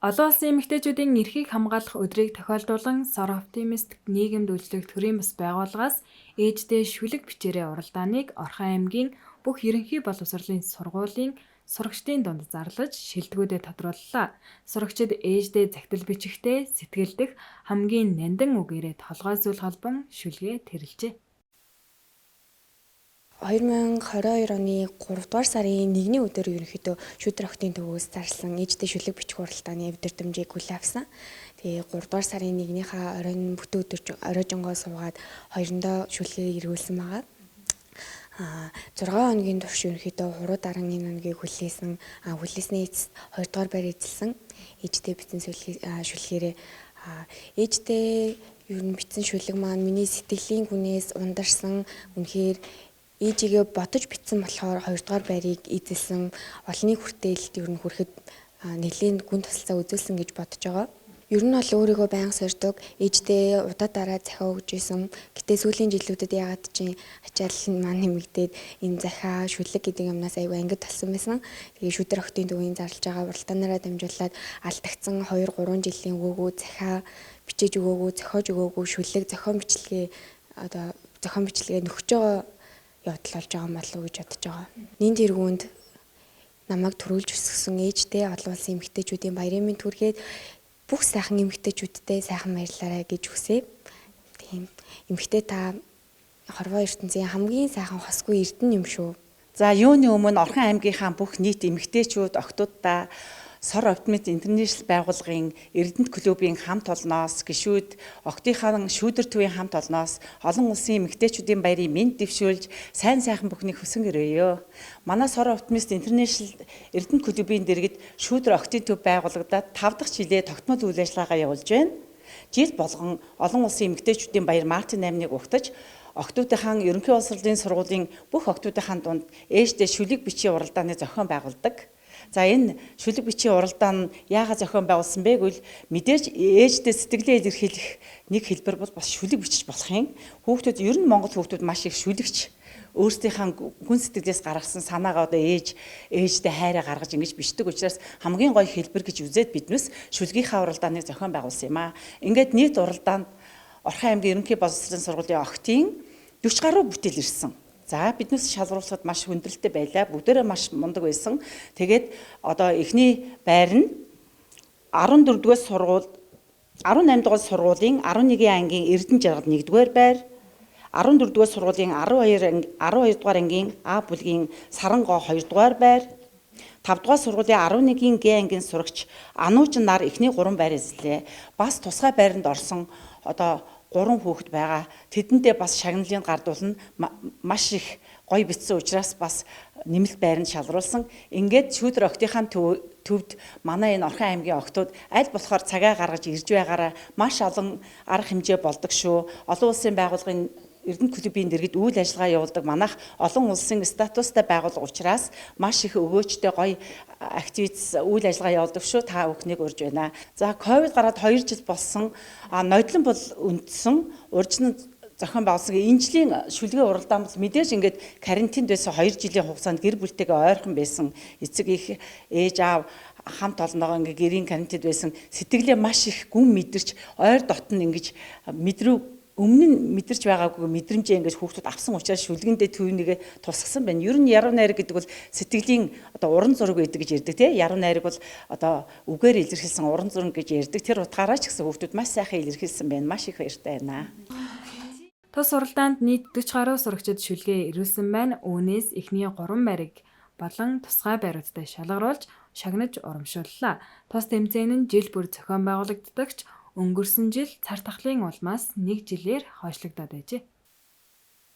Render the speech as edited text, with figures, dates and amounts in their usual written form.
Олон улсын эмэгтэйчүүдийн эрхийг хамгаалах өдрийг тохиолдуулан Сор оптимист нийгэмд үйлчлэх төрийн бас байгууллагаас ээжтэй шүлэг бичээрээ уралдааныг Орхон аймгийн бүх ерөнхий боловсролын сургуулийн сурагчдын дунд зарлаж шилдэгүүдэд тодрууллаа. Сурагчид ээждээ захидал бичихтэй сэтгэлдэх хамгийн нандин үг ирээд толгой зүйл холбон шүлгээ тэрэлжээ. 2022 оны 3 дугаар сарын 1-ний өдөр ерөнхийдөө шүдэр охтын төвөөс зарласан ээжтэй шүлэг бичих уралдааны өдөртөмжийг хүлээн авсан. Тэгээ 3 дугаар сарын 1-ийнхаа оройн бүтэн өдөр оройжонгоо суугаад 2-ндоо шүлгээ эргүүлсэн байгаа. 6 хоногийн турш ерөнхийдөө хуруу даран энэ өдрийг хүлээсний эцэст 2 дугаар байр эзэлсэн ээжтэй бичсэн шүлгээрээ ээжтэй ер нь бичсэн шүлэг маань миний сэтгэлийн хүнээс ундарсан үнэхээр ээжигээ бодож бичсэн болохоор 2 дугаар байрыг эзэлсэн олонний хүртээлд ер нь хүрэхэд нэлийн гүн тусалцаа үзүүлсэн гэж бодож байгаа. Ер нь бол өөрийгөө байнга сордог, ээжтэй удаа дараа захиа өгж исэн. Гэтэ сүүлийн жилүүдэд ягаад чи ачаал маань нэмэгдээд энэ захиа шүлэг гэдэг юмнаас аюу ангид талсан байсан. Тэгээ шүдэр охтын төвийн зарлж байгаа уралдаанаараа дамжуулаад алдагдсан 2 3 жилийн өгөөгүй захиа бичиж өгөөгүй, зохиож өгөөгүй шүлэг зохион бичлэгээ нөхөж байгаа явдал болж байгаа юм болов уу гэж бодож байгаа. Нин тэргуунд намайг төрүүлж өсгсөн ээжтэй олон улсын эмэгтэйчүүдийн баярын мэнд хүргээд бүх сайхан эмэгтэйчүүдтэй сайхан баярлалаа гэж хүсье. Тийм эмэгтэй та хорвоо ертөнцийн хамгийн сайхан хосгүй эрдэнэ юм шүү. За юуны өмнө Орхон аймгийнхаа бүх нийт эмэгтэйчүүд охтуудаа Сор оптимист интернэшнл байгууллагын Эрдэнэт клубын хамт олноос гишүүд октынхаа шүүдэр төвийн хамт олноос олон улсын эмэгтэйчүүдийн баярыг мэд дэвшүүлж сайн бүхнийг хүсэн гэрээё. Манай Сор оптимист интернэшнл Эрдэнэт клубын дэргэд шүүдэр октын төв байгуулагдаад 5 дахь жилээ тогтмол үйл ажиллагаа явуулж байна. Жил болгон олон улсын эмэгтэйчүүдийн баяр Мартин 8-ыг угтаж октоодынхаа ерөнхий боловсролын сургуулийн бүх октоодынхаа дунд ээжтэй шүлэг бичийн уралдааны зохион байгуулдаг. За энэ шүлэг бичийн уралдаан нь яагаад зохион байгуулсан бэ гэвэл мэдээж ээжтэй сэтгэлээ илэрхийлэх нэг хэлбэр бол бас шүлэг бичиж болох юм. Хүүхдүүд ер нь Монгол хүүхдүүд маш их шүлэгч өөрсдийнхээ гүн сэтгэлээс гаргасан санаагаа одоо ээжтэй хайраа гаргаж ингэж бичдэг учраас хамгийн гоё хэлбэр гэж үзээд биднээс шүлгийнхаа уралдааныг зохион байгуулсан юм аа. Ингээд нийт уралдаанд Орхон аймгийн ерөнхий боловсролын сургуулийн октын 40 гаруй бүтээл ирсэн. За биднээс шалгаруулахад маш хүндрэлтэй байлаа. Бүгдээрээ маш мундаг байсан. Тэгээд одоо эхний байр нь 14 дугаар сургууль 18 дугаар сургуулийн 11-ийн ангийн Эрдэнэ жаргал 1-р байр, 14 дугаар сургуулийн 12 дугаар ангийн А бүлгийн Сарангоо 2-р байр, 5 дугаар сургуулийн 11-ийн Г ангийн сурагч Ануучин нар эхний 3 байр эзэллээ. Бас тусгай байранд орсон одоо 3 хүүхэд байгаа. Тэдэндээ бас шагналыг гардуулна маш их гоё битсэн учраас бас нэмэлт байранд шалруулсан. Ингээд шүүдэр октынхаа төвд манай энэ Орхон аймгийн октод аль болохоор цагаа гаргаж ирж байгаараа маш олон арга хэмжээ болдог шүү. Олон улсын байгууллагын Эрдэнэт клубын дэргэд үйл ажиллагаа явуулдаг манайх олон улсын статустай байгууллага учраас маш их өгөөчтэй гоё активист үйл ажиллагаа явуулдаг шүү. Та бүхнийг урьж байна. За ковид гараад 2 жил болсон. Ноёдлон бол өндсөн урьдчилан зохион байгуулсан энэ жилийн шүлгээ уралдаан бол мэдээж ингээд карантинд байсан 2 жилийн хугацаанд гэр бүлтэйгээ ойрхон байсан эцэг их ээж аав хамт олноогоо ингээд гэрийн карантинд байсан сэтгэлээ маш их гүн мэдэрч ойр дотн ингэж өмнө нь мэдэрч байгаагүй мэдрэмжээ ингэж хүүхдүүд авсан учраас шүлгэндээ түүнийгээ тусгасан байна. Ер нь яруу найраг гэдэг бол сэтгэлийн одоо уран зураг байдаг гэж ярьдаг тийм. Яруу найраг бол одоо үгээр илэрхийлсэн уран зураг гэж ярьдаг. Тэр утгаараа ч гэсэн хүүхдүүд маш сайхан илэрхийлсэн байна. Маш их баяртай байна. Тус уралдаанд нийт 40 гаруй сурагчид шүлгээ ирүүлсэн байна. Үүнээс эхний 3 байрыг болон тусгай байруудтай шалгаруулж шагнаж урамшууллаа. Тус тэмцээн нь жил бүр зохион байгуулагддагч өнгөрсөн жил цар тахлын улмаас 1 жилээр хойшлогдоод байжээ.